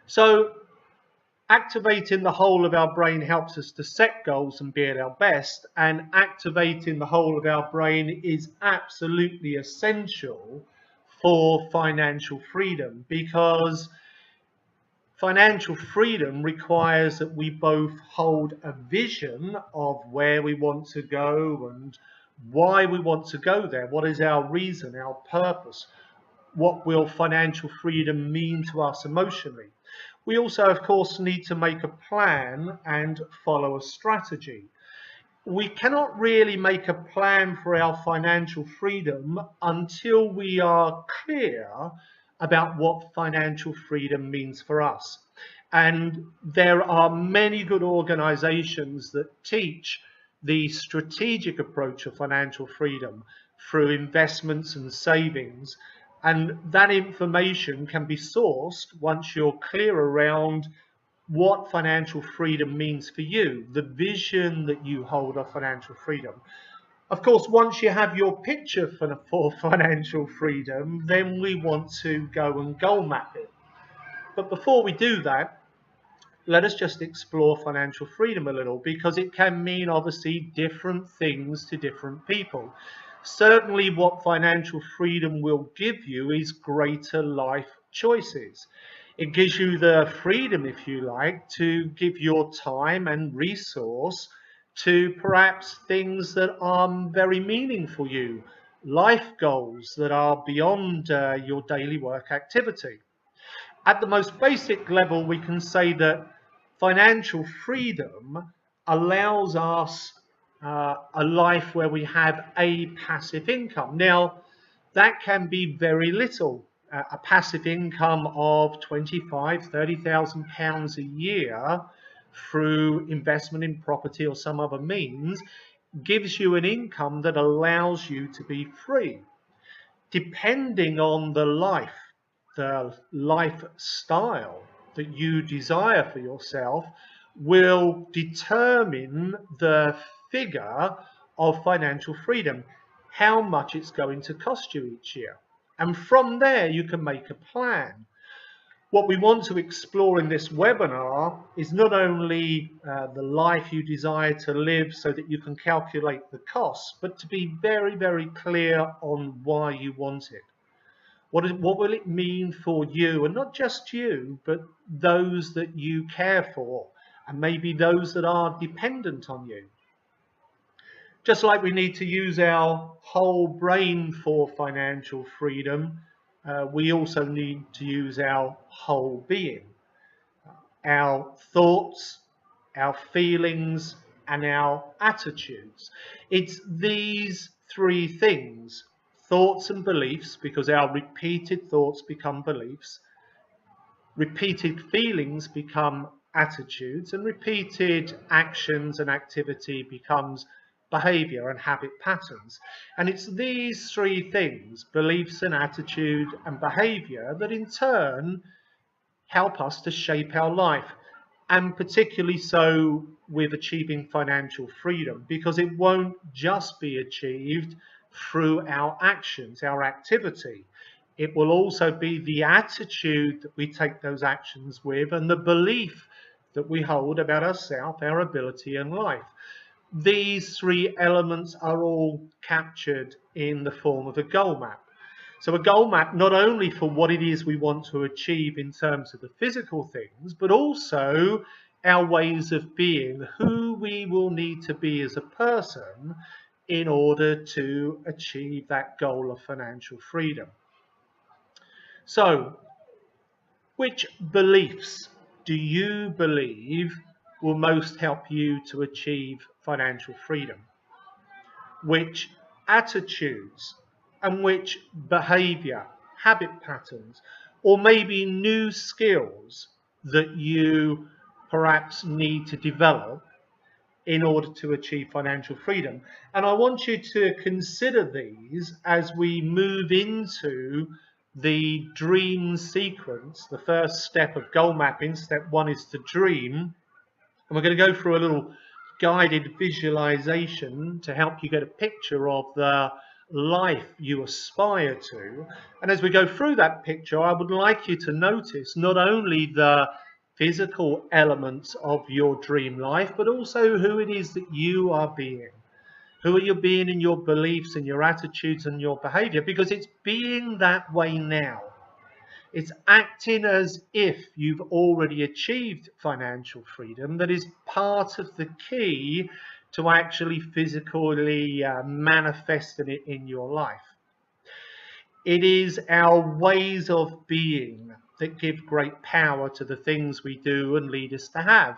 So activating the whole of our brain helps us to set goals and be at our best, and activating the whole of our brain is absolutely essential for financial freedom, because financial freedom requires that we both hold a vision of where we want to go and why we want to go there. What is our reason, our purpose? What will financial freedom mean to us emotionally? We also, of course, need to make a plan and follow a strategy. We cannot really make a plan for our financial freedom until we are clear about what financial freedom means for us. And there are many good organizations that teach the strategic approach of financial freedom through investments and savings. And that information can be sourced once you're clear around what financial freedom means for you, the vision that you hold of financial freedom. Of course, once you have your picture for financial freedom, then we want to go and goal map it. But before we do that, let us just explore financial freedom a little, because it can mean obviously different things to different people. Certainly what financial freedom will give you is greater life choices. It gives you the freedom, if you like, to give your time and resource to perhaps things that are very meaningful for you, life goals that are beyond your daily work activity. At the most basic level, we can say that financial freedom allows us a life where we have a passive income. Now, that can be very little. A passive income of £25,000, £30,000 a year through investment in property or some other means gives you an income that allows you to be free. Depending on the lifestyle that you desire for yourself will determine the figure of financial freedom, how much it's going to cost you each year. And from there, you can make a plan. What we want to explore in this webinar is not only the life you desire to live so that you can calculate the costs, but to be very, very clear on why you want it. What will it mean for you, and not just you, but those that you care for, and maybe those that are dependent on you. Just like we need to use our whole brain for financial freedom, we also need to use our whole being, our thoughts, our feelings, and our attitudes. It's these three things: thoughts and beliefs, because our repeated thoughts become beliefs, repeated feelings become attitudes, and repeated actions and activity becomes behavior and habit patterns. And it's these three things, beliefs and attitude and behavior, that in turn help us to shape our life, and particularly so with achieving financial freedom, because it won't just be achieved through our actions, our activity. It will also be the attitude that we take those actions with, and the belief that we hold about ourselves, our ability and life. These three elements are all captured in the form of a goal map. So a goal map not only for what it is we want to achieve in terms of the physical things, but also our ways of being, who we will need to be as a person in order to achieve that goal of financial freedom. So, which beliefs do you believe will most help you to achieve financial freedom? Which attitudes and which behavior, habit patterns, or maybe new skills that you perhaps need to develop in order to achieve financial freedom? And I want you to consider these as we move into the dream sequence. The first step of goal mapping, step one, is to dream. And we're going to go through a little guided visualization to help you get a picture of the life you aspire to. And as we go through that picture, I would like you to notice not only the physical elements of your dream life, but also who it is that you are being. Who are you being in your beliefs and your attitudes and your behavior? Because it's being that way now. It's acting as if you've already achieved financial freedom that is part of the key to actually physically manifesting it in your life. It is our ways of being that give great power to the things we do and lead us to have.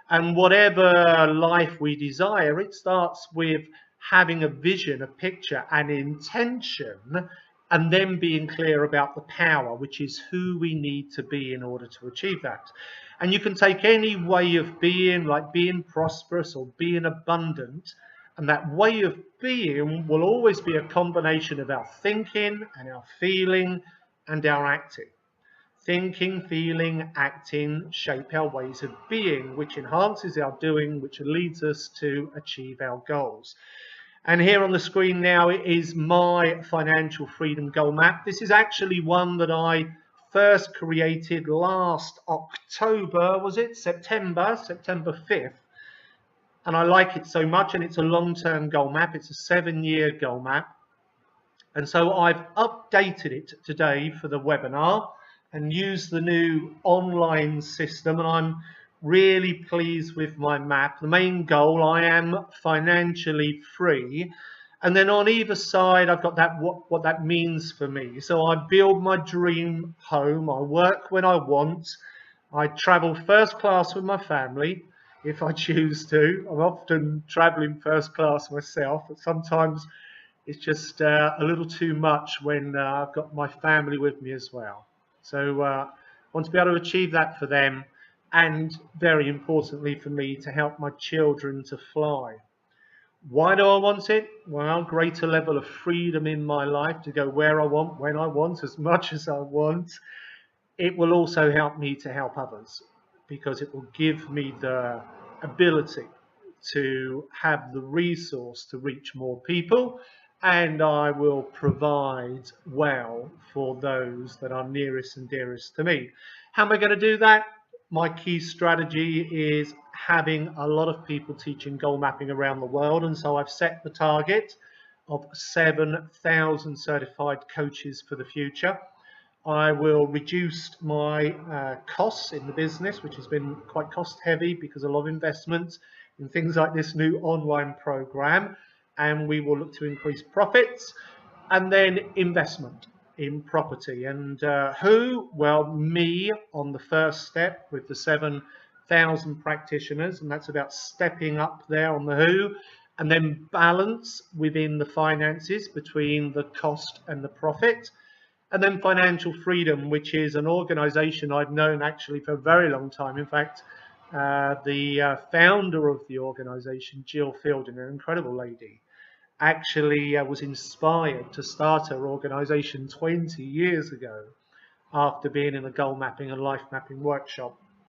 And whatever life we desire, it starts with having a vision, a picture, an intention, and then being clear about the power, which is who we need to be in order to achieve that. And you can take any way of being, like being prosperous or being abundant, and that way of being will always be a combination of our thinking and our feeling and our acting. Thinking, feeling, acting shape our ways of being, which enhances our doing, which leads us to achieve our goals. And here on the screen now is my financial freedom goal map. This is actually one that I first created last October, was it? September 5th. And I like it so much, and it's a long-term goal map. It's a 7-year goal map. And so I've updated it today for the webinar and use the new online system, and I'm really pleased with my map. The main goal, I am financially free, and then on either side I've got that what that means for me. So I build my dream home, I work when I want, I travel first class with my family if I choose to. I'm often traveling first class myself, but sometimes it's just a little too much when I've got my family with me as well. So I want to be able to achieve that for them, and very importantly for me, to help my children to fly. Why do I want it? Well, greater level of freedom in my life to go where I want, when I want, as much as I want. It will also help me to help others, because it will give me the ability to have the resource to reach more people, and I will provide well for those that are nearest and dearest to me. How am I going to do that? My key strategy is having a lot of people teaching goal mapping around the world, and so I've set the target of 7,000 certified coaches for the future. I will reduce my costs in the business, which has been quite cost heavy because of a lot of investment in things like this new online program, and we will look to increase profits, and then investment in property. And who? Well, me on the first step with the 7,000 practitioners, and that's about stepping up there on the who, and then balance within the finances between the cost and the profit. And then financial freedom, which is an organization I've known actually for a very long time. In fact, the founder of the organization, Jill Fielding, an incredible lady, actually was inspired to start her organization 20 years ago after being in a goal mapping and life mapping workshop.